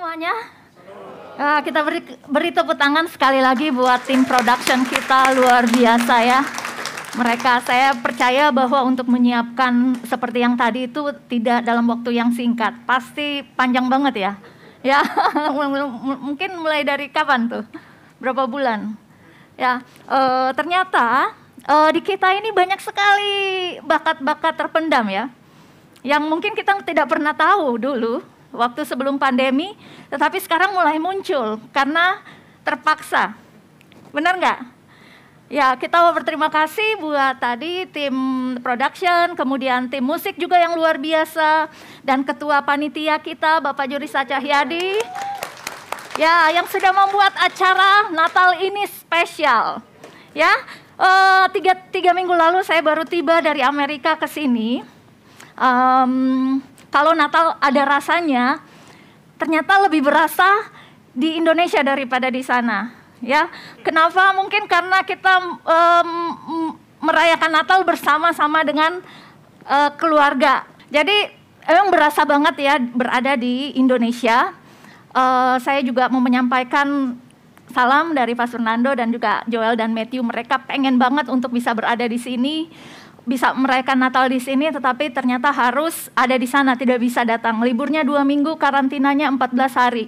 semuanya. Kita beri tepuk tangan sekali lagi buat tim production kita, luar biasa ya. Mereka, saya percaya bahwa untuk menyiapkan seperti yang tadi itu tidak dalam waktu yang singkat. Pasti panjang banget ya. Ya, mungkin mulai dari kapan tuh? Berapa bulan? Ya, ternyata di kita ini banyak sekali bakat-bakat terpendam ya. Yang mungkin kita tidak pernah tahu dulu waktu sebelum pandemi, tetapi sekarang mulai muncul karena terpaksa. Benar nggak? Ya, kita mau berterima kasih buat tadi tim production, kemudian tim musik juga yang luar biasa, dan ketua panitia kita, Bapak Jurisa Cahyadi. Ya, yang sudah membuat acara Natal ini spesial. Ya, tiga minggu lalu saya baru tiba dari Amerika ke sini. Kalau Natal ada rasanya, ternyata lebih berasa di Indonesia daripada di sana. Ya, kenapa? Mungkin karena kita merayakan Natal bersama-sama dengan keluarga. Jadi emang berasa banget ya berada di Indonesia. Saya juga mau menyampaikan salam dari Pak Fernando dan juga Joel dan Matthew. Mereka pengen banget untuk bisa berada di sini, bisa merayakan Natal di sini, tetapi ternyata harus ada di sana, tidak bisa datang. Liburnya 2 minggu, karantinanya 14 hari.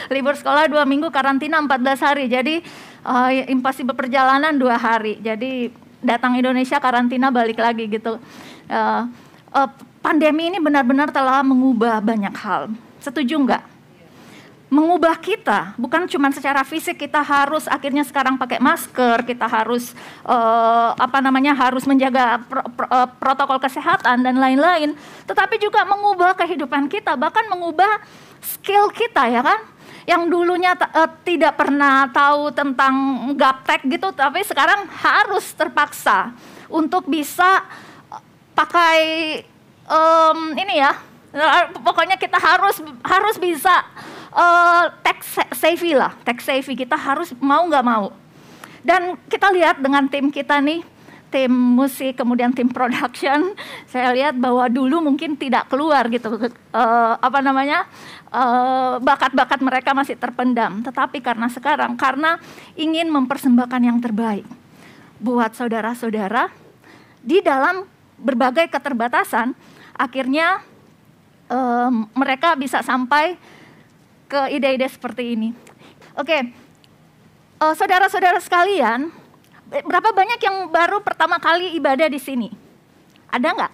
Libur sekolah 2 minggu, karantina 14 hari. Jadi impossible perjalanan 2 hari. Jadi datang Indonesia, karantina, balik lagi gitu. Pandemi ini benar-benar telah mengubah banyak hal. Setuju nggak? Mengubah kita, bukan cuma secara fisik, kita harus akhirnya sekarang pakai masker, kita harus harus menjaga protokol kesehatan dan lain-lain, tetapi juga mengubah kehidupan kita, bahkan mengubah skill kita ya kan, yang dulunya tidak pernah tahu tentang gaptek gitu, tapi sekarang harus terpaksa untuk bisa pakai ini ya, pokoknya kita harus bisa tech savvy lah, tech savvy kita harus mau nggak mau. Dan kita lihat dengan tim kita nih, tim musik, kemudian tim production, saya lihat bahwa dulu mungkin tidak keluar gitu, bakat-bakat mereka masih terpendam. Tetapi karena sekarang, karena ingin mempersembahkan yang terbaik buat saudara-saudara di dalam berbagai keterbatasan, akhirnya mereka bisa sampai ke ide-ide seperti ini. Oke, saudara-saudara sekalian, berapa banyak yang baru pertama kali ibadah di sini? Ada nggak?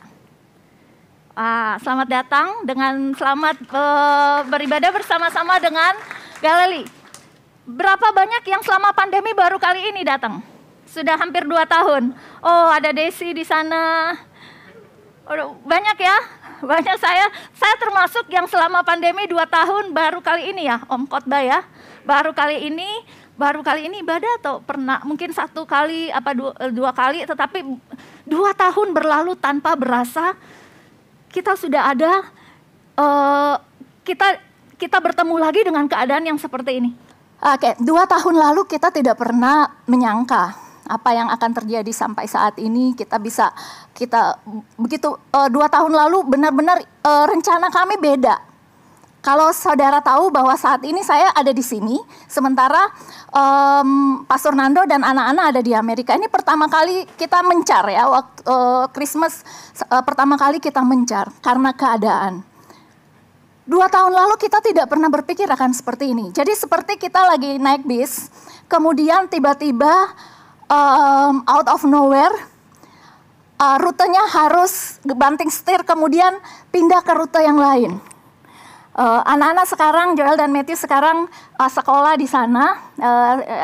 Selamat datang, dengan selamat beribadah bersama-sama dengan Galilei. Berapa banyak yang selama pandemi baru kali ini datang? Sudah hampir 2 tahun. Oh, ada Desi di sana. Banyak ya? Banyak. Saya termasuk yang selama pandemi 2 tahun baru kali ini ya, Om Khotbah ya. Baru kali ini ibadah, atau pernah mungkin 1 kali apa 2 kali, tetapi 2 tahun berlalu tanpa berasa kita sudah ada, kita bertemu lagi dengan keadaan yang seperti ini. Oke, 2 tahun lalu kita tidak pernah menyangka apa yang akan terjadi sampai saat ini. Kita begitu 2 tahun lalu benar-benar rencana kami beda. Kalau saudara tahu bahwa saat ini saya ada di sini, sementara Pastor Nando dan anak-anak ada di Amerika. Ini pertama kali kita mencar ya, waktu Christmas pertama kali kita mencar karena keadaan. 2 tahun lalu kita tidak pernah berpikir akan seperti ini. Jadi seperti kita lagi naik bis, kemudian tiba-tiba out of nowhere, rutenya harus banting setir, kemudian pindah ke rute yang lain. Anak-anak sekarang, Joel dan Matthew sekarang sekolah di sana,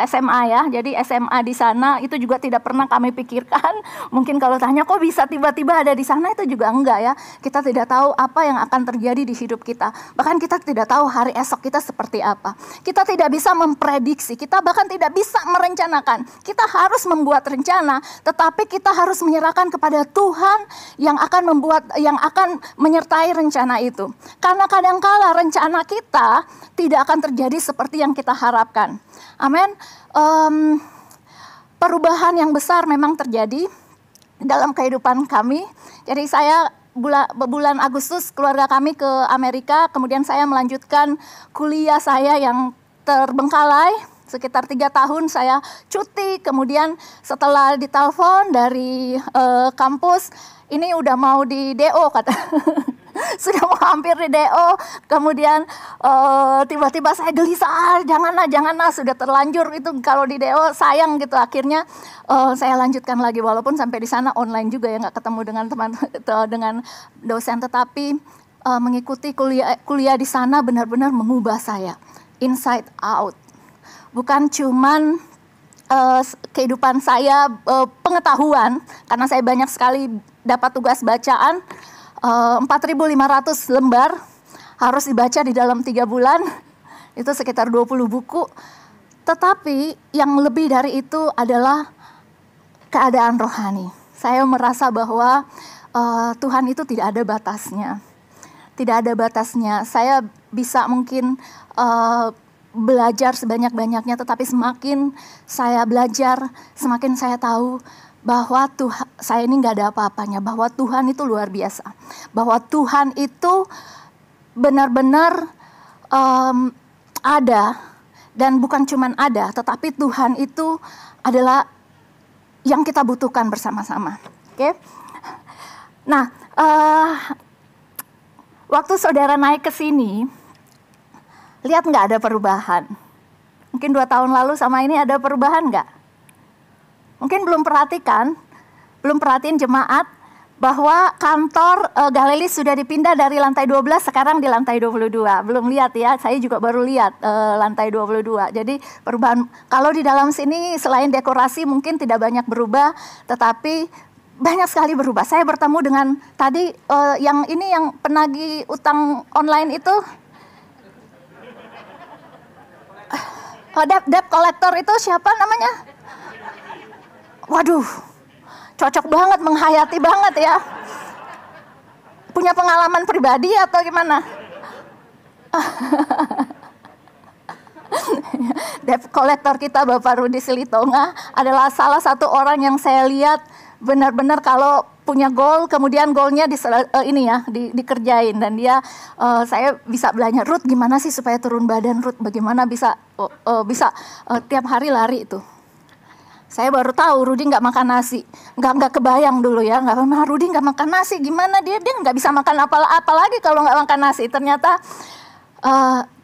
SMA ya. Jadi SMA di sana itu juga tidak pernah kami pikirkan. Mungkin kalau tanya kok bisa tiba-tiba ada di sana, itu juga enggak ya. Kita tidak tahu apa yang akan terjadi di hidup kita. Bahkan kita tidak tahu hari esok kita seperti apa. Kita tidak bisa memprediksi, kita bahkan tidak bisa merencanakan. Kita harus membuat rencana, tetapi kita harus menyerahkan kepada Tuhan yang akan menyertai rencana itu. Karena kadang-kadang rencana kita tidak akan terjadi seperti yang kita harapkan. Amin. Perubahan yang besar memang terjadi dalam kehidupan kami. Jadi saya bulan Agustus keluarga kami ke Amerika, kemudian saya melanjutkan kuliah saya yang terbengkalai. Sekitar 3 tahun saya cuti, kemudian setelah ditelepon dari kampus, ini udah mau di DO kata. Sudah mau hampir di DO, kemudian tiba-tiba saya gelisah, janganlah, sudah terlanjur itu kalau di DO sayang gitu. Akhirnya saya lanjutkan lagi, walaupun sampai di sana online juga ya, nggak ketemu dengan teman dengan dosen, tetapi mengikuti kuliah di sana benar-benar mengubah saya inside out. Bukan cuman kehidupan saya, pengetahuan, karena saya banyak sekali dapat tugas bacaan, 4.500 lembar harus dibaca di dalam 3 bulan, itu sekitar 20 buku. Tetapi yang lebih dari itu adalah keadaan rohani. Saya merasa bahwa Tuhan itu tidak ada batasnya. Tidak ada batasnya. Saya bisa mungkin belajar sebanyak-banyaknya, tetapi semakin saya belajar, semakin saya tahu bahwa Tuhan, saya ini nggak ada apa-apanya, bahwa Tuhan itu luar biasa, bahwa Tuhan itu benar-benar ada, dan bukan cuman ada, tetapi Tuhan itu adalah yang kita butuhkan bersama-sama. Oke? Nah, waktu saudara naik ke sini, lihat nggak ada perubahan? Mungkin 2 tahun lalu sama ini ada perubahan nggak? Mungkin belum perhatiin jemaat bahwa kantor Galilea sudah dipindah dari lantai 12 sekarang di lantai 22. Belum lihat ya, saya juga baru lihat lantai 22. Jadi perubahan, kalau di dalam sini selain dekorasi mungkin tidak banyak berubah, tetapi banyak sekali berubah. Saya bertemu dengan tadi yang penagih utang online itu, debt collector itu siapa namanya? Waduh, cocok banget, menghayati banget ya. Punya pengalaman pribadi atau gimana? Debt collector kita Bapak Rudi Silitonga adalah salah satu orang yang saya lihat benar-benar kalau punya goal, kemudian goalnya dikerjain, dan dia saya bisa belajar, Ruth gimana sih supaya turun badan, Ruth bagaimana bisa tiap hari lari itu. Saya baru tahu Rudy nggak makan nasi, nggak kebayang dulu ya, Rudy nggak makan nasi, gimana dia nggak bisa makan apa lagi kalau nggak makan nasi. Ternyata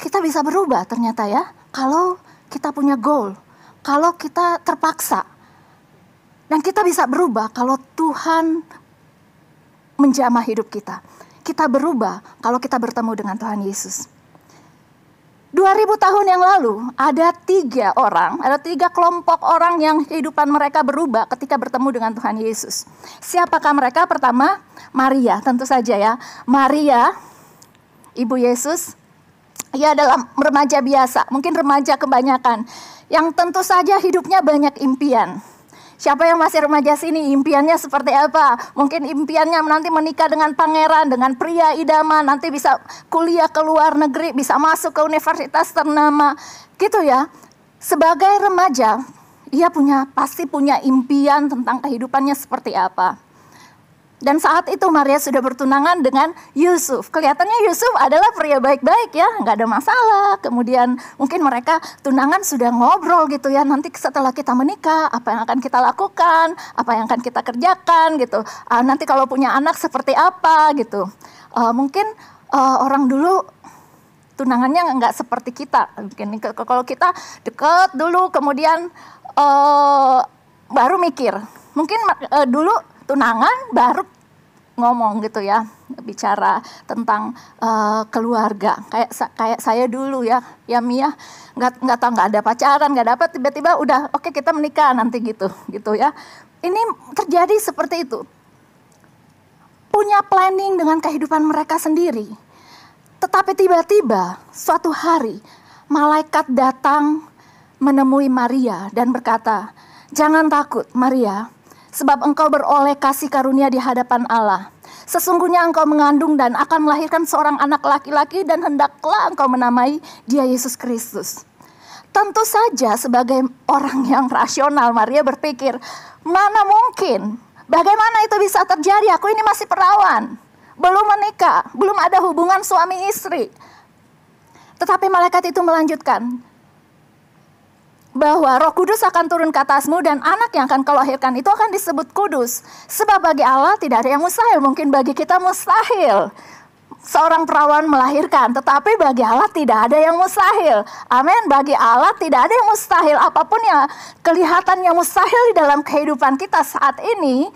kita bisa berubah ternyata ya, kalau kita punya goal, kalau kita terpaksa, dan kita bisa berubah kalau Tuhan menjamah hidup kita. Kita berubah kalau kita bertemu dengan Tuhan Yesus. 2000 tahun yang lalu ada 3 kelompok orang yang kehidupan mereka berubah ketika bertemu dengan Tuhan Yesus. Siapakah mereka? Pertama, Maria, tentu saja ya. Maria, ibu Yesus, ia adalah remaja biasa, mungkin remaja kebanyakan, yang tentu saja hidupnya banyak impian. Siapa yang masih remaja sini, impiannya seperti apa? Mungkin impiannya nanti menikah dengan pangeran, dengan pria idaman, nanti bisa kuliah ke luar negeri, bisa masuk ke universitas ternama, gitu ya. Sebagai remaja, ia pasti punya impian tentang kehidupannya seperti apa. Dan saat itu Maria sudah bertunangan dengan Yusuf. Kelihatannya Yusuf adalah pria baik-baik ya, nggak ada masalah. Kemudian mungkin mereka tunangan sudah ngobrol gitu ya, nanti setelah kita menikah apa yang akan kita lakukan, apa yang akan kita kerjakan gitu. Nanti kalau punya anak seperti apa gitu. Mungkin orang dulu tunangannya nggak seperti kita. Mungkin kalau kita deket dulu kemudian baru mikir. Mungkin dulu tunangan baru ngomong gitu ya, bicara tentang keluarga. Kayak saya dulu ya Mia, nggak tahu, nggak ada pacaran, nggak dapat, tiba-tiba udah oke, kita menikah nanti gitu ya. Ini terjadi seperti itu. Punya planning dengan kehidupan mereka sendiri. Tetapi tiba-tiba suatu hari malaikat datang menemui Maria dan berkata, "Jangan takut Maria, sebab engkau beroleh kasih karunia di hadapan Allah. Sesungguhnya engkau mengandung dan akan melahirkan seorang anak laki-laki dan hendaklah engkau menamai dia Yesus Kristus." Tentu saja sebagai orang yang rasional, Maria berpikir, mana mungkin? Bagaimana itu bisa terjadi? Aku ini masih perawan. belum menikah, belum ada hubungan suami istri. Tetapi malaikat itu melanjutkan bahwa Roh Kudus akan turun ke atasmu dan anak yang akan kau lahirkan itu akan disebut kudus. Sebab bagi Allah tidak ada yang mustahil. Mungkin bagi kita mustahil seorang perawan melahirkan, tetapi bagi Allah tidak ada yang mustahil. Amin. Bagi Allah tidak ada yang mustahil. Apapun yang kelihatan yang mustahil di dalam kehidupan kita saat ini,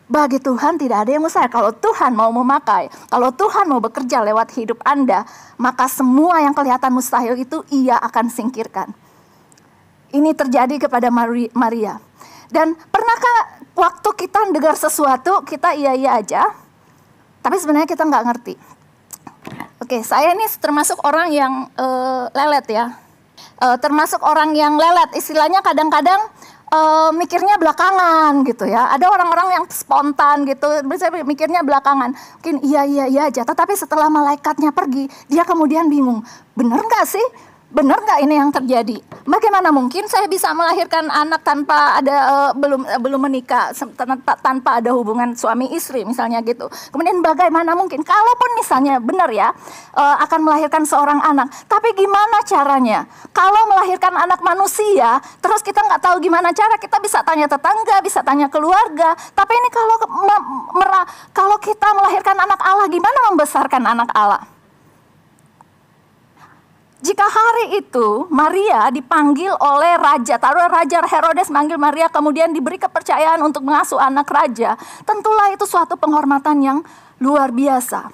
bagi Tuhan tidak ada yang mustahil. Kalau Tuhan mau memakai, kalau Tuhan mau bekerja lewat hidup Anda, maka semua yang kelihatan mustahil itu Ia akan singkirkan. Ini terjadi kepada Maria. Dan pernahkah waktu kita dengar sesuatu, kita iya-iya aja, tapi sebenarnya kita nggak ngerti. Oke, saya ini termasuk orang yang lelet ya. Termasuk orang yang lelet, istilahnya kadang-kadang mikirnya belakangan gitu ya. Ada orang-orang yang spontan gitu, bisa mikirnya belakangan. Mungkin iya aja, tetapi setelah malaikatnya pergi, dia kemudian bingung. Bener nggak sih? Benar nggak ini yang terjadi? Bagaimana mungkin saya bisa melahirkan anak tanpa ada belum menikah, tanpa ada hubungan suami istri misalnya gitu. Kemudian bagaimana mungkin? Kalaupun misalnya benar ya akan melahirkan seorang anak, tapi gimana caranya? Kalau melahirkan anak manusia, terus kita nggak tahu gimana cara, kita bisa tanya tetangga, bisa tanya keluarga. Tapi ini kalau kita melahirkan anak Allah, gimana membesarkan anak Allah? Jika hari itu Maria dipanggil oleh Raja Herodes manggil Maria, kemudian diberi kepercayaan untuk mengasuh anak raja, tentulah itu suatu penghormatan yang luar biasa.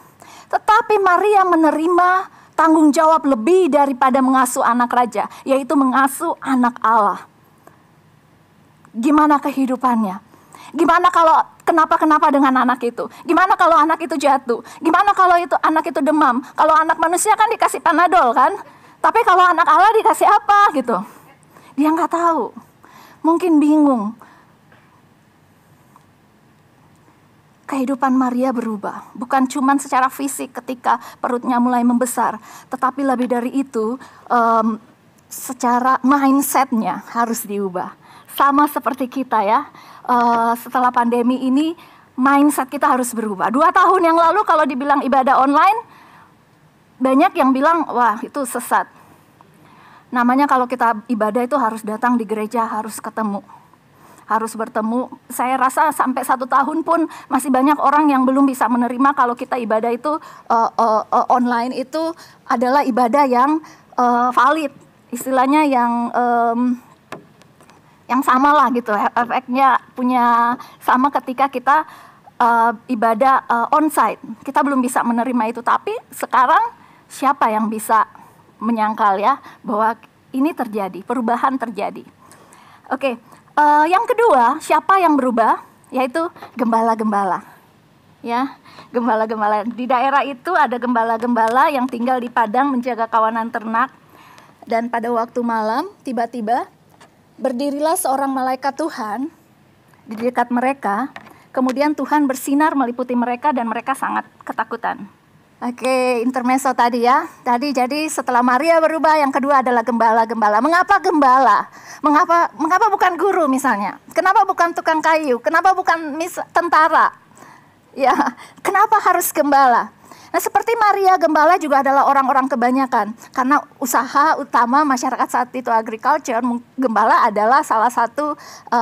Tetapi Maria menerima tanggung jawab lebih daripada mengasuh anak raja, yaitu mengasuh anak Allah. Gimana kehidupannya? Gimana kalau kenapa dengan anak itu? Gimana kalau anak itu jatuh? Gimana kalau anak itu demam? Kalau anak manusia kan dikasih Panadol kan? Tapi kalau anak Allah dikasih apa gitu? Dia nggak tahu. Mungkin bingung. Kehidupan Maria berubah. Bukan cuma secara fisik ketika perutnya mulai membesar. Tetapi lebih dari itu, secara mindsetnya harus diubah. Sama seperti kita ya. Setelah pandemi ini, mindset kita harus berubah. 2 tahun yang lalu kalau dibilang ibadah online, banyak yang bilang, wah itu sesat. Namanya kalau kita ibadah itu harus datang di gereja, harus ketemu. Harus bertemu. Saya rasa sampai 1 tahun pun masih banyak orang yang belum bisa menerima kalau kita ibadah itu online itu adalah ibadah yang valid. Istilahnya yang sama lah gitu. Efeknya punya sama ketika kita ibadah onsite. Kita belum bisa menerima itu. Tapi sekarang siapa yang bisa menyangkal ya bahwa ini terjadi, perubahan terjadi. Oke, yang kedua, siapa yang berubah? Yaitu gembala-gembala. Ya, gembala-gembala. Di daerah itu ada gembala-gembala yang tinggal di padang menjaga kawanan ternak. Dan pada waktu malam, tiba-tiba berdirilah seorang malaikat Tuhan di dekat mereka. Kemudian Tuhan bersinar meliputi mereka dan mereka sangat ketakutan. Oke, intermezzo tadi ya. Jadi setelah Maria berubah, yang kedua adalah gembala-gembala. Mengapa gembala? Mengapa bukan guru misalnya? Kenapa bukan tukang kayu? Kenapa bukan tentara? Ya, kenapa harus gembala? Nah, seperti Maria, gembala juga adalah orang-orang kebanyakan. Karena usaha utama masyarakat saat itu agriculture, gembala adalah salah satu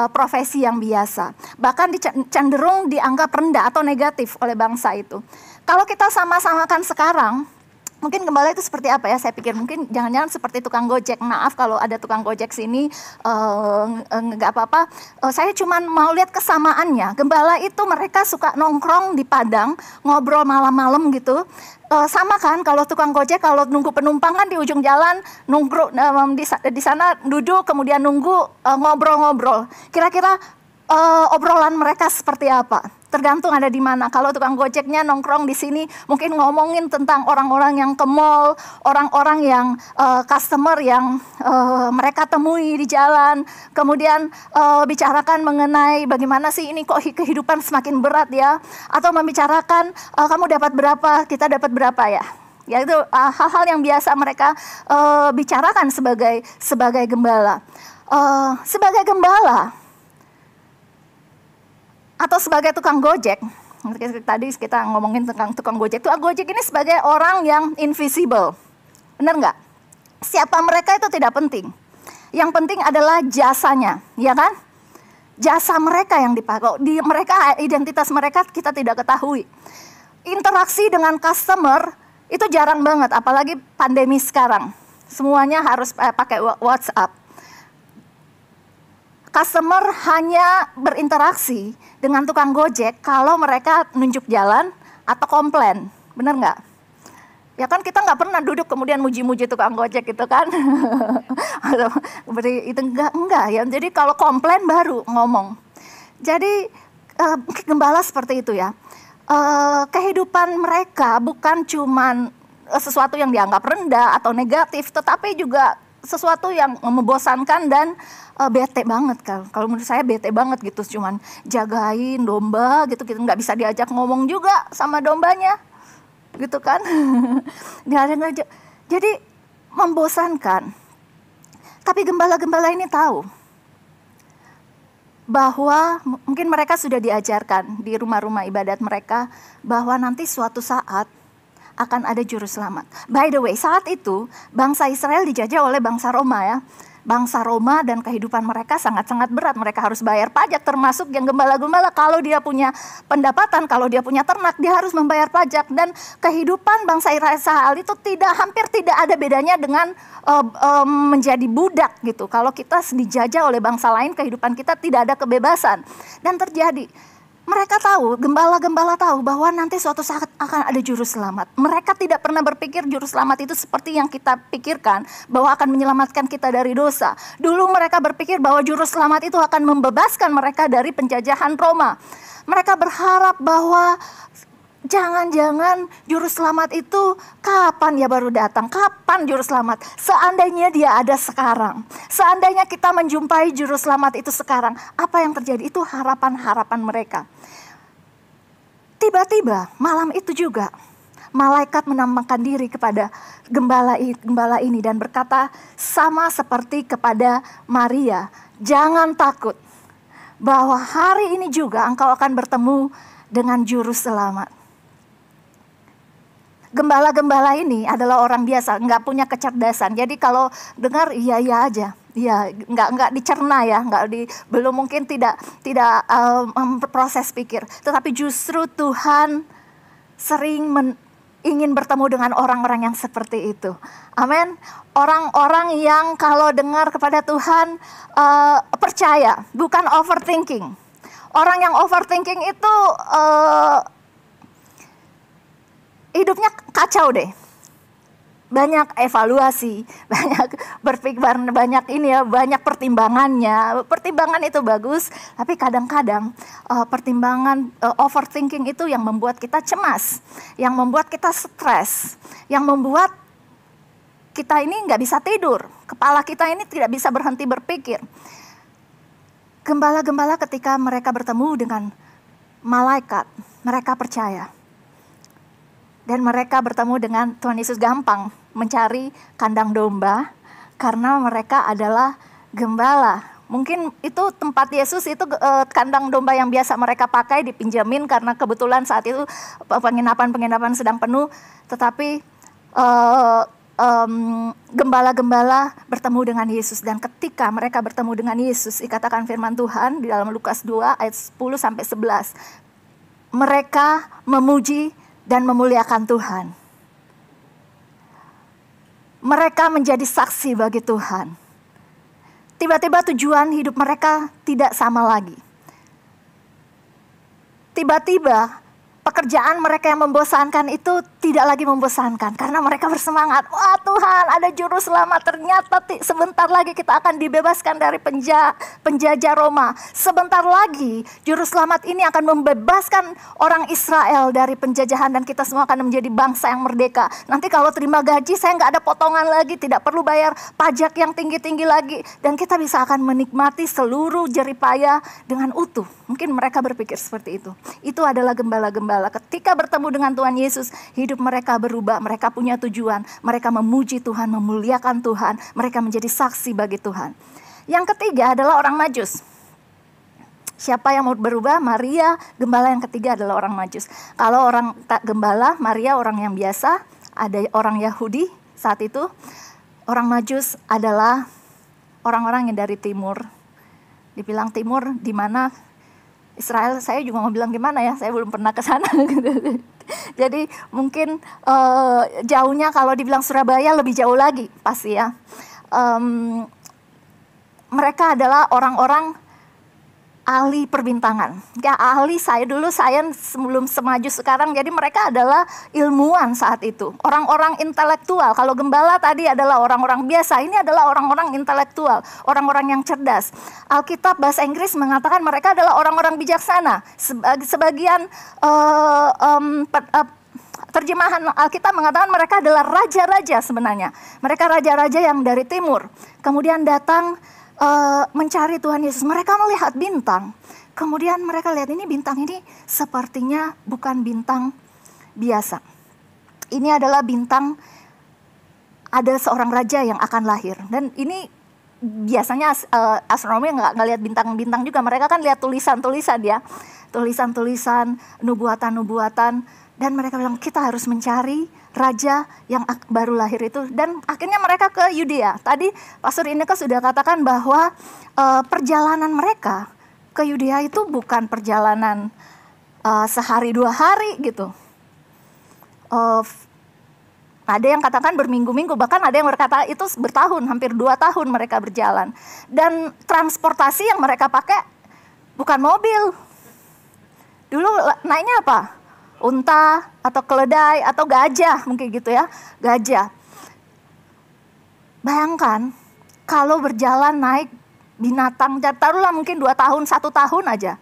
profesi yang biasa. Bahkan cenderung dianggap rendah atau negatif oleh bangsa itu. Kalau kita sama-samakan sekarang, mungkin gembala itu seperti apa ya? Saya pikir mungkin jangan-jangan seperti tukang gojek. Maaf kalau ada tukang gojek sini, nggak apa-apa. Saya cuma mau lihat kesamaannya. Gembala itu mereka suka nongkrong di padang, ngobrol malam-malam gitu. Sama kan kalau tukang gojek kalau nunggu penumpang kan di ujung jalan nunggu di sana duduk kemudian nunggu ngobrol-ngobrol. Kira-kira obrolan mereka seperti apa? Tergantung ada di mana. Kalau tukang gojeknya nongkrong di sini, mungkin ngomongin tentang orang-orang yang ke mall, orang-orang yang customer yang mereka temui di jalan. Kemudian bicarakan mengenai bagaimana sih ini kok kehidupan semakin berat ya. Atau membicarakan kamu dapat berapa, kita dapat berapa ya. Ya itu hal-hal yang biasa mereka bicarakan sebagai gembala. Sebagai gembala atau sebagai tukang gojek, Tadi kita ngomongin tentang tukang Gojek. Tukang Gojek ini sebagai orang yang invisible. Benar nggak? Siapa mereka itu tidak penting. Yang penting adalah jasanya, ya kan? Jasa mereka yang dipakai. Mereka, identitas mereka kita tidak ketahui. Interaksi dengan customer itu jarang banget, apalagi pandemi sekarang. Semuanya harus pakai WhatsApp. Customer hanya berinteraksi dengan tukang Gojek kalau mereka nunjuk jalan atau komplain, benar nggak? Ya kan kita nggak pernah duduk kemudian muji-muji tukang Gojek gitu kan? Itu enggak ya. Jadi kalau komplain baru ngomong. Jadi gembala seperti itu ya. Kehidupan mereka bukan cuman sesuatu yang dianggap rendah atau negatif, tetapi juga sesuatu yang membosankan dan bete banget kan. Kalau menurut saya bete banget gitu, cuman jagain domba gitu, kita nggak bisa diajak ngomong juga sama dombanya, gitu kan? Jadi membosankan. Tapi gembala-gembala ini tahu bahwa mungkin mereka sudah diajarkan di rumah-rumah ibadat mereka bahwa nanti suatu saat akan ada juru selamat. By the way, saat itu bangsa Israel dijajah oleh bangsa Roma ya. Bangsa Roma dan kehidupan mereka sangat-sangat berat. Mereka harus bayar pajak, termasuk yang gembala-gembala. Kalau dia punya pendapatan, kalau dia punya ternak, dia harus membayar pajak. Dan kehidupan bangsa Israel itu hampir tidak ada bedanya dengan menjadi budak gitu. Kalau kita dijajah oleh bangsa lain, kehidupan kita tidak ada kebebasan. Dan terjadi. Mereka tahu, gembala-gembala tahu bahwa nanti suatu saat akan ada juru selamat. Mereka tidak pernah berpikir juru selamat itu seperti yang kita pikirkan, bahwa akan menyelamatkan kita dari dosa. Dulu mereka berpikir bahwa juru selamat itu akan membebaskan mereka dari penjajahan Roma. Mereka berharap bahwa jangan-jangan juru selamat itu kapan ya baru datang? Kapan juru selamat? Seandainya dia ada sekarang. Seandainya kita menjumpai juru selamat itu sekarang. Apa yang terjadi? Itu harapan-harapan mereka. Tiba-tiba malam itu juga malaikat menampakkan diri kepada gembala ini dan berkata sama seperti kepada Maria, jangan takut bahwa hari ini juga engkau akan bertemu dengan juru selamat. Gembala-gembala ini adalah orang biasa, nggak punya kecerdasan. Jadi kalau dengar iya aja, iya nggak dicerna ya, belum mungkin tidak proses pikir. Tetapi justru Tuhan sering ingin bertemu dengan orang-orang yang seperti itu. Amin. Orang-orang yang kalau dengar kepada Tuhan percaya, bukan overthinking. Orang yang overthinking itu hidupnya kacau deh. Banyak evaluasi, banyak berpikir, banyak pertimbangannya. Pertimbangan itu bagus, tapi kadang-kadang pertimbangan overthinking itu yang membuat kita cemas, yang membuat kita stres, yang membuat kita ini nggak bisa tidur, kepala kita ini tidak bisa berhenti berpikir. Gembala-gembala ketika mereka bertemu dengan malaikat, mereka percaya. Dan mereka bertemu dengan Tuhan Yesus gampang mencari kandang domba karena mereka adalah gembala. Mungkin itu tempat Yesus itu kandang domba yang biasa mereka pakai dipinjamin karena kebetulan saat itu penginapan sedang penuh. Tetapi gembala-gembala bertemu dengan Yesus, dan ketika mereka bertemu dengan Yesus, dikatakan firman Tuhan di dalam Lukas 2 ayat 10 sampai 11. Mereka memuji dan memuliakan Tuhan. Mereka menjadi saksi bagi Tuhan. Tiba-tiba tujuan hidup mereka tidak sama lagi. Tiba-tiba pekerjaan mereka yang membosankan itu tidak lagi membosankan karena mereka bersemangat. Wah Tuhan, ada juru selamat, ternyata sebentar lagi kita akan dibebaskan dari penjajah Roma. Sebentar lagi juru selamat ini akan membebaskan orang Israel dari penjajahan dan kita semua akan menjadi bangsa yang merdeka. Nanti kalau terima gaji saya nggak ada potongan lagi, tidak perlu bayar pajak yang tinggi-tinggi lagi, dan kita bisa akan menikmati seluruh jeripaya dengan utuh. Mungkin mereka berpikir seperti itu. Itu adalah gembala-gembala. Ketika bertemu dengan Tuhan Yesus, hidup mereka berubah, mereka punya tujuan, mereka memuji Tuhan, memuliakan Tuhan, mereka menjadi saksi bagi Tuhan. Yang ketiga adalah orang Majus. Siapa yang mau berubah? Maria. Gembala yang ketiga adalah orang Majus. Kalau orang tak gembala, Maria orang yang biasa, ada orang Yahudi saat itu. Orang Majus adalah orang-orang yang dari timur. Dibilang timur, di mana Israel, saya juga mau bilang gimana ya, saya belum pernah ke sana. Jadi mungkin jauhnya kalau dibilang Surabaya lebih jauh lagi pasti ya. Mereka adalah orang-orang ahli perbintangan. Ya, ahli saya dulu, saya sebelum semaju sekarang. Jadi mereka adalah ilmuwan saat itu. Orang-orang intelektual. Kalau gembala tadi adalah orang-orang biasa. Ini adalah orang-orang intelektual. Orang-orang yang cerdas. Alkitab bahasa Inggris mengatakan mereka adalah orang-orang bijaksana. Sebagian terjemahan Alkitab mengatakan mereka adalah raja-raja sebenarnya. Mereka raja-raja yang dari timur. Kemudian datang mencari Tuhan Yesus. Mereka melihat bintang. Kemudian mereka lihat ini bintang ini sepertinya bukan bintang biasa. Ini adalah bintang, ada seorang raja yang akan lahir. Dan ini biasanya astronomi nggak ngelihat bintang-bintang juga. Mereka kan lihat tulisan-tulisan ya. Tulisan-tulisan, nubuatan-nubuatan. Dan mereka bilang kita harus mencari raja yang baru lahir itu. Dan akhirnya mereka ke Yudea. Tadi Pastor Ineke sudah katakan bahwa perjalanan mereka ke Yudea itu bukan perjalanan sehari 2 hari gitu. Ada yang katakan berminggu-minggu, bahkan ada yang berkata itu bertahun, hampir 2 tahun mereka berjalan. Dan transportasi yang mereka pakai bukan mobil. Dulu naiknya apa? Unta atau keledai atau gajah mungkin gitu ya, gajah. Bayangkan kalau berjalan naik binatang, taruhlah mungkin 2 tahun, 1 tahun aja.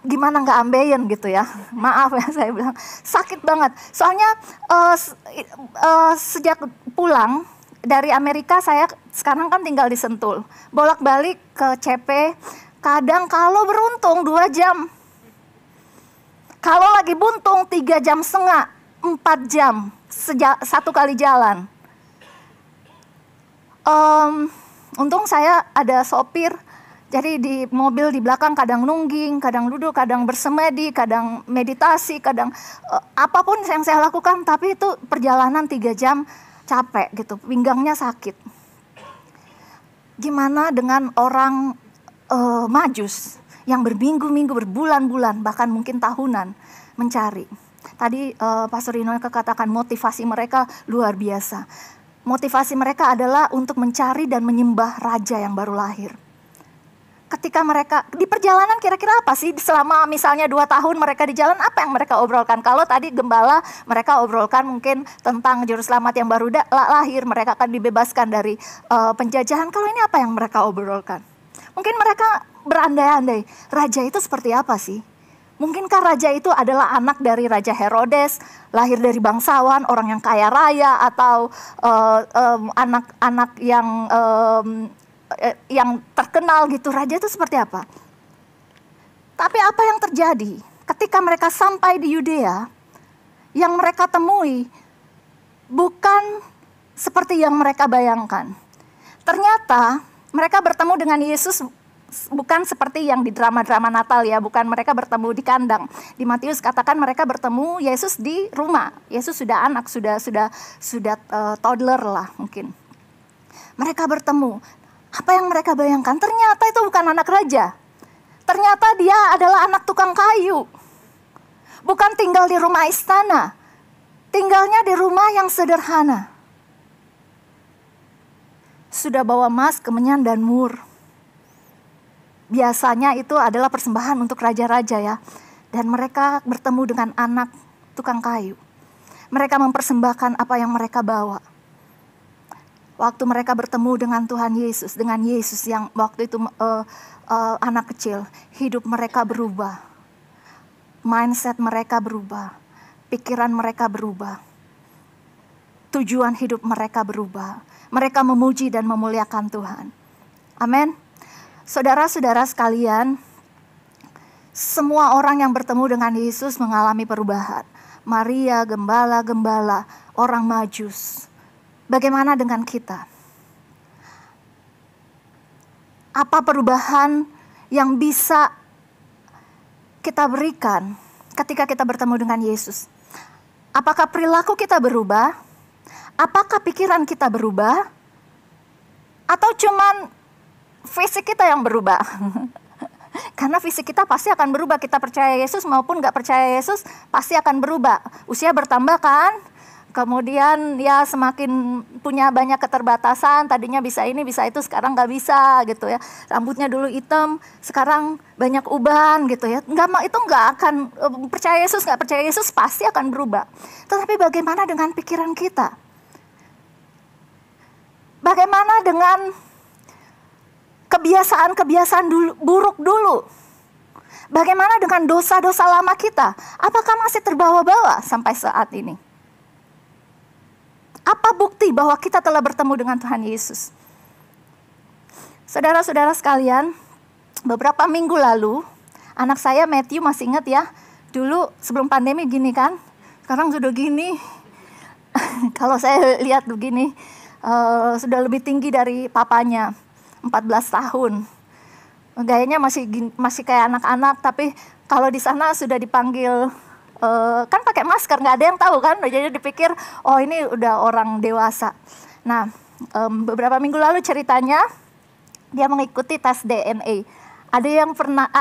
Gimana nggak ambeien gitu ya, maaf ya saya bilang, sakit banget. Soalnya sejak pulang dari Amerika, saya sekarang kan tinggal di Sentul, bolak-balik ke CP. Kadang kalau beruntung 2 jam. Kalau lagi buntung 3 jam setengah, 4 jam satu kali jalan. Untung saya ada sopir. Jadi di mobil di belakang kadang nungging, kadang duduk, kadang bersemedi, kadang meditasi, kadang apapun yang saya lakukan. Tapi itu perjalanan 3 jam capek gitu, pinggangnya sakit. Gimana dengan orang Majus yang berminggu-minggu, berbulan-bulan, bahkan mungkin tahunan mencari. Tadi Pastor Ineke katakan motivasi mereka luar biasa. Motivasi mereka adalah untuk mencari dan menyembah raja yang baru lahir. Ketika mereka di perjalanan, kira-kira apa sih selama misalnya 2 tahun mereka di jalan, apa yang mereka obrolkan? Kalau tadi gembala mereka obrolkan mungkin tentang juru selamat yang baru lahir, mereka akan dibebaskan dari penjajahan. Kalau ini apa yang mereka obrolkan? Mungkin mereka berandai-andai, raja itu seperti apa sih? Mungkinkah raja itu adalah anak dari Raja Herodes, lahir dari bangsawan, orang yang kaya raya, atau anak-anak yang terkenal gitu? Raja itu seperti apa? Tapi apa yang terjadi ketika mereka sampai di Yudea, yang mereka temui bukan seperti yang mereka bayangkan. Ternyata mereka bertemu dengan Yesus bukan seperti yang di drama-drama Natal ya, bukan mereka bertemu di kandang. Di Matius katakan mereka bertemu Yesus di rumah. Yesus sudah anak, sudah toddler lah mungkin. Mereka bertemu. Apa yang mereka bayangkan? Ternyata itu bukan anak raja. Ternyata dia adalah anak tukang kayu. Bukan tinggal di rumah istana. Tinggalnya di rumah yang sederhana. Sudah bawa emas, kemenyan, dan mur. Biasanya itu adalah persembahan untuk raja-raja ya. Dan mereka bertemu dengan anak tukang kayu. Mereka mempersembahkan apa yang mereka bawa. Waktu mereka bertemu dengan Tuhan Yesus, dengan Yesus yang waktu itu anak kecil, hidup mereka berubah. Mindset mereka berubah. Pikiran mereka berubah. Tujuan hidup mereka berubah. Mereka memuji dan memuliakan Tuhan. Amin. Saudara-saudara sekalian, semua orang yang bertemu dengan Yesus mengalami perubahan. Maria, gembala-gembala, orang Majus. Bagaimana dengan kita? Apa perubahan yang bisa kita berikan ketika kita bertemu dengan Yesus? Apakah perilaku kita berubah? Apakah pikiran kita berubah? Atau cuman fisik kita yang berubah? Karena fisik kita pasti akan berubah. Kita percaya Yesus maupun gak percaya Yesus pasti akan berubah. Usia bertambah kan? Kemudian ya semakin punya banyak keterbatasan, tadinya bisa ini, bisa itu, sekarang nggak bisa gitu ya. Rambutnya dulu hitam, sekarang banyak uban gitu ya. Itu nggak akan, percaya Yesus nggak percaya Yesus pasti akan berubah. Tetapi bagaimana dengan pikiran kita? Bagaimana dengan kebiasaan-kebiasaan buruk dulu? Bagaimana dengan dosa-dosa lama kita? Apakah masih terbawa-bawa sampai saat ini? Apa bukti bahwa kita telah bertemu dengan Tuhan Yesus? Saudara-saudara sekalian, beberapa minggu lalu, anak saya Matthew, masih ingat ya, dulu sebelum pandemi gini kan, sekarang sudah gini. Kalau saya lihat begini, sudah lebih tinggi dari papanya, 14 tahun. Gayanya masih kayak anak-anak, tapi kalau di sana sudah dipanggil, kan pakai masker, nggak ada yang tahu kan, jadi dipikir oh ini udah orang dewasa. Nah, beberapa minggu lalu ceritanya dia mengikuti tes DNA. Ada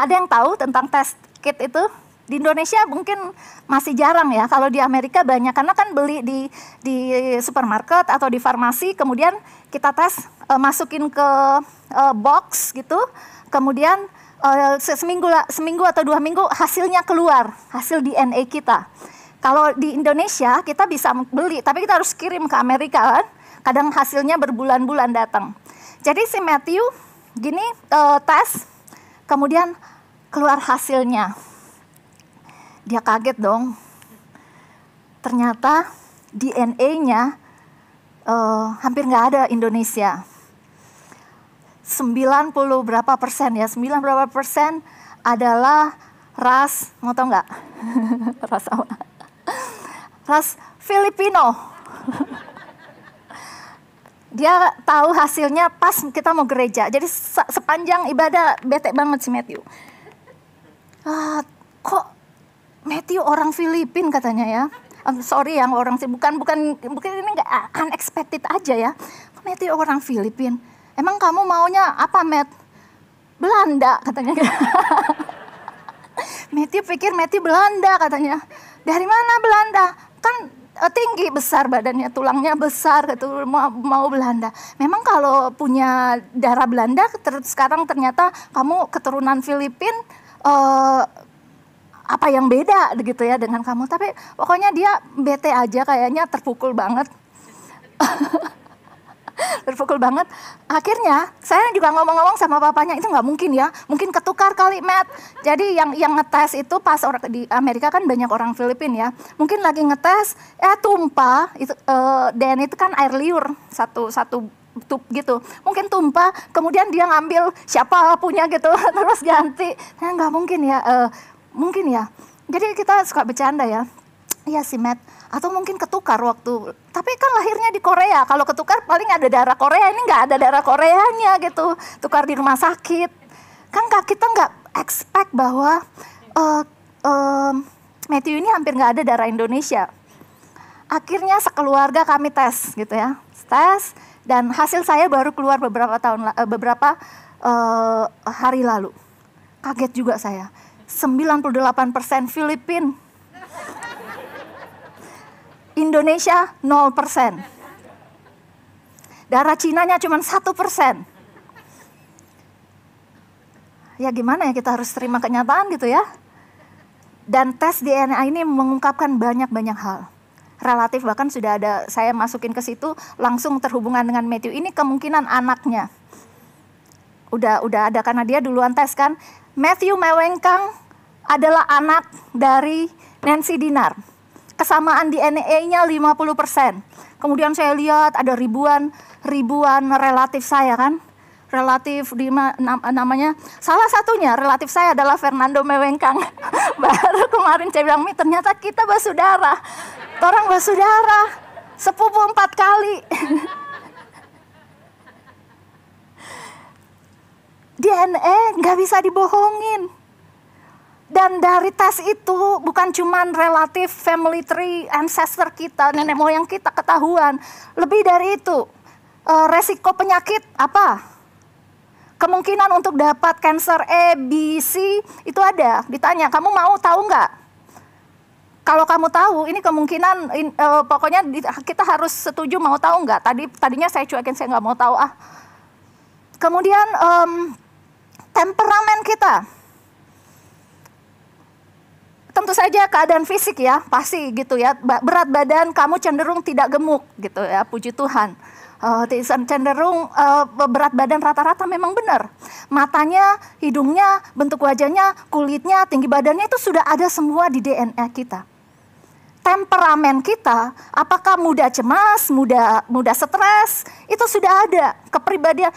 yang tahu tentang tes kit itu? Di Indonesia mungkin masih jarang ya, kalau di Amerika banyak, karena kan beli di supermarket atau di farmasi, kemudian kita tes, masukin ke box gitu, kemudian seminggu atau 2 minggu hasilnya keluar, hasil DNA kita. Kalau di Indonesia kita bisa beli, tapi kita harus kirim ke Amerika kan, kadang hasilnya berbulan-bulan datang. Jadi si Matthew gini tes, kemudian keluar hasilnya. Dia kaget dong, ternyata DNA-nya hampir nggak ada Indonesia. 90 berapa persen ya, 9 berapa persen adalah ras, mau tau nggak? Ras apa? Ras Filipino. Dia tahu hasilnya pas kita mau gereja. Jadi sepanjang ibadah bete banget si Matthew. Kok Matthew orang Filipin katanya ya? Sorry yang orang sih, bukan ini nggak unexpected aja ya. Matthew orang Filipin. Emang kamu maunya apa, Matt? Belanda katanya. Matthew pikir Matthew Belanda katanya. Dari mana Belanda? Kan tinggi, besar badannya, tulangnya besar, gitu, mau Belanda. Memang kalau punya darah Belanda, sekarang ternyata kamu keturunan Filipin, apa yang beda gitu ya dengan kamu. Tapi pokoknya dia bete aja, kayaknya terpukul banget. Terpukul banget. Akhirnya saya juga ngomong-ngomong sama papanya, itu nggak mungkin ya, mungkin ketukar kali Matt. Jadi yang ngetes itu pas orang di Amerika kan banyak orang Filipin ya, mungkin lagi ngetes tumpah itu, DNA itu kan air liur satu tub gitu, mungkin tumpah, kemudian dia ngambil siapa punya gitu terus ganti. Nggak mungkin ya, mungkin ya. Jadi kita suka bercanda ya, iya si Matt. Atau mungkin ketukar waktu, tapi kan lahirnya di Korea, kalau ketukar paling ada darah Korea, ini nggak ada darah Koreanya gitu, tukar di rumah sakit. Kan kita nggak expect bahwa Matthew ini hampir nggak ada darah Indonesia. Akhirnya sekeluarga kami tes gitu ya, tes, dan hasil saya baru keluar beberapa hari lalu. Kaget juga saya, 98% Filipin. Indonesia 0%. Darah Cinanya cuma 1%. Ya gimana ya, kita harus terima kenyataan gitu ya. Dan tes DNA ini mengungkapkan banyak hal. Relatif, bahkan sudah ada, saya masukin ke situ langsung terhubungan dengan Matthew. Ini kemungkinan anaknya. Udah ada karena dia duluan tes kan. Matthew Mewengkang adalah anak dari Nancy Dinar. Kesamaan DNA-nya 50%. Kemudian saya lihat ada ribuan relatif saya kan. Relatif namanya, salah satunya relatif saya adalah Fernando Mewengkang. Baru kemarin saya bilang, ternyata kita bersaudara. Orang bersaudara, sepupu 4 kali. DNA nggak bisa dibohongin. Dan dari tes itu bukan cuman relatif family tree ancestor kita, nenek moyang kita ketahuan. Lebih dari itu, resiko penyakit apa? Kemungkinan untuk dapat kanker A, B, C itu ada. Ditanya, kamu mau tahu nggak? Kalau kamu tahu, ini kemungkinan, pokoknya kita harus setuju mau tahu nggak? Tadinya saya cuekin, saya nggak mau tahu ah. Kemudian temperamen kita. Tentu saja keadaan fisik ya, pasti gitu ya. Berat badan kamu cenderung tidak gemuk gitu ya, puji Tuhan. Cenderung berat badan rata-rata memang benar. Matanya, hidungnya, bentuk wajahnya, kulitnya, tinggi badannya itu sudah ada semua di DNA kita. Temperamen kita, apakah mudah cemas, mudah stres, itu sudah ada. Kepribadian,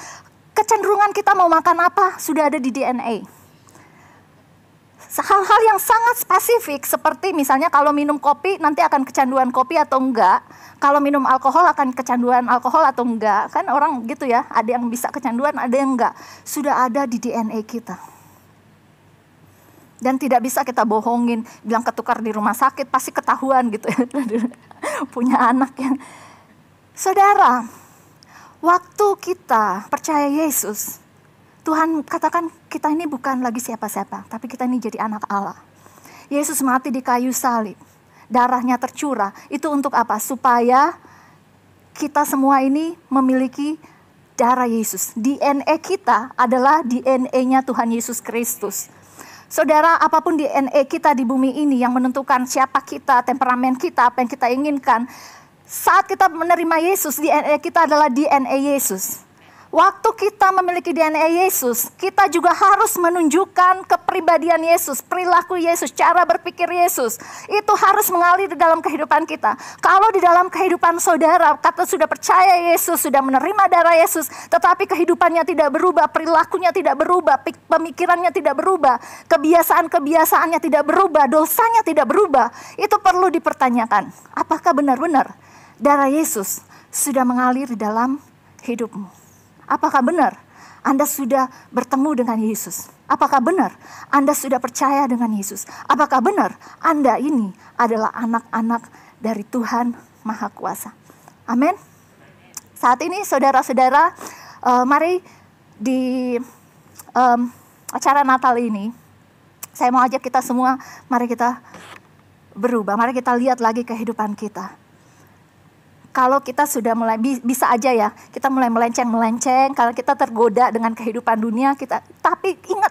kecenderungan kita mau makan apa, sudah ada di DNA. Hal-hal yang sangat spesifik seperti misalnya kalau minum kopi nanti akan kecanduan kopi atau enggak. Kalau minum alkohol akan kecanduan alkohol atau enggak. Kan orang gitu ya, ada yang bisa kecanduan, ada yang enggak. Sudah ada di DNA kita. Dan tidak bisa kita bohongin, bilang ketukar di rumah sakit pasti ketahuan gitu ya. Punya anak yang. Saudara, waktu kita percaya Yesus, Tuhan katakan kita ini bukan lagi siapa-siapa, tapi kita ini jadi anak Allah. Yesus mati di kayu salib, darahnya tercurah. Itu untuk apa? Supaya kita semua ini memiliki darah Yesus. DNA kita adalah DNA-nya Tuhan Yesus Kristus. Saudara, apapun DNA kita di bumi ini yang menentukan siapa kita, temperamen kita, apa yang kita inginkan. Saat kita menerima Yesus, DNA kita adalah DNA Yesus. Waktu kita memiliki DNA Yesus, kita juga harus menunjukkan kepribadian Yesus, perilaku Yesus, cara berpikir Yesus. Itu harus mengalir di dalam kehidupan kita. Kalau di dalam kehidupan saudara, kata sudah percaya Yesus, sudah menerima darah Yesus, tetapi kehidupannya tidak berubah, perilakunya tidak berubah, pemikirannya tidak berubah, kebiasaan-kebiasaannya tidak berubah, dosanya tidak berubah, itu perlu dipertanyakan. Apakah benar-benar darah Yesus sudah mengalir di dalam hidupmu? Apakah benar Anda sudah bertemu dengan Yesus? Apakah benar Anda sudah percaya dengan Yesus? Apakah benar Anda ini adalah anak-anak dari Tuhan Maha Kuasa? Amin. Saat ini saudara-saudara, mari di acara Natal ini, saya mau ajak kita semua, mari kita berubah. Mari kita lihat lagi kehidupan kita. Kalau kita sudah mulai, bisa aja ya, kita mulai melenceng, kalau kita tergoda dengan kehidupan dunia kita, tapi ingat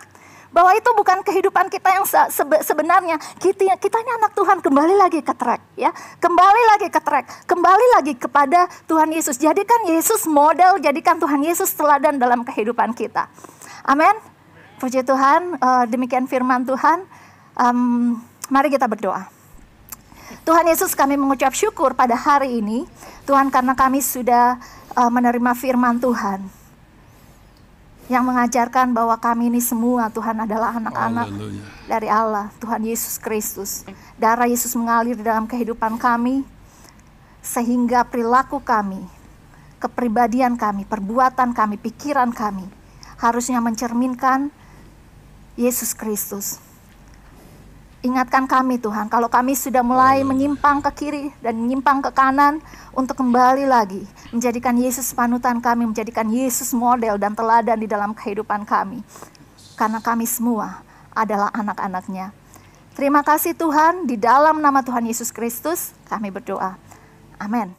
bahwa itu bukan kehidupan kita yang sebenarnya. Kita ini anak Tuhan, kembali lagi ke track ya, kembali lagi ke track, kembali lagi kepada Tuhan Yesus. Jadikan Yesus model, jadikan Tuhan Yesus teladan dalam kehidupan kita. Amin. Puji Tuhan, demikian firman Tuhan. Mari kita berdoa. Tuhan Yesus, kami mengucap syukur pada hari ini, Tuhan, karena kami sudah menerima firman Tuhan yang mengajarkan bahwa kami ini semua, Tuhan, adalah anak-anak dari Allah, Tuhan Yesus Kristus. Darah Yesus mengalir di dalam kehidupan kami, sehingga perilaku kami, kepribadian kami, perbuatan kami, pikiran kami, harusnya mencerminkan Yesus Kristus. Ingatkan kami Tuhan, kalau kami sudah mulai menyimpang ke kiri dan menyimpang ke kanan, untuk kembali lagi menjadikan Yesus panutan kami, menjadikan Yesus model dan teladan di dalam kehidupan kami. Karena kami semua adalah anak-anak-Nya. Terima kasih Tuhan, di dalam nama Tuhan Yesus Kristus kami berdoa. Amin.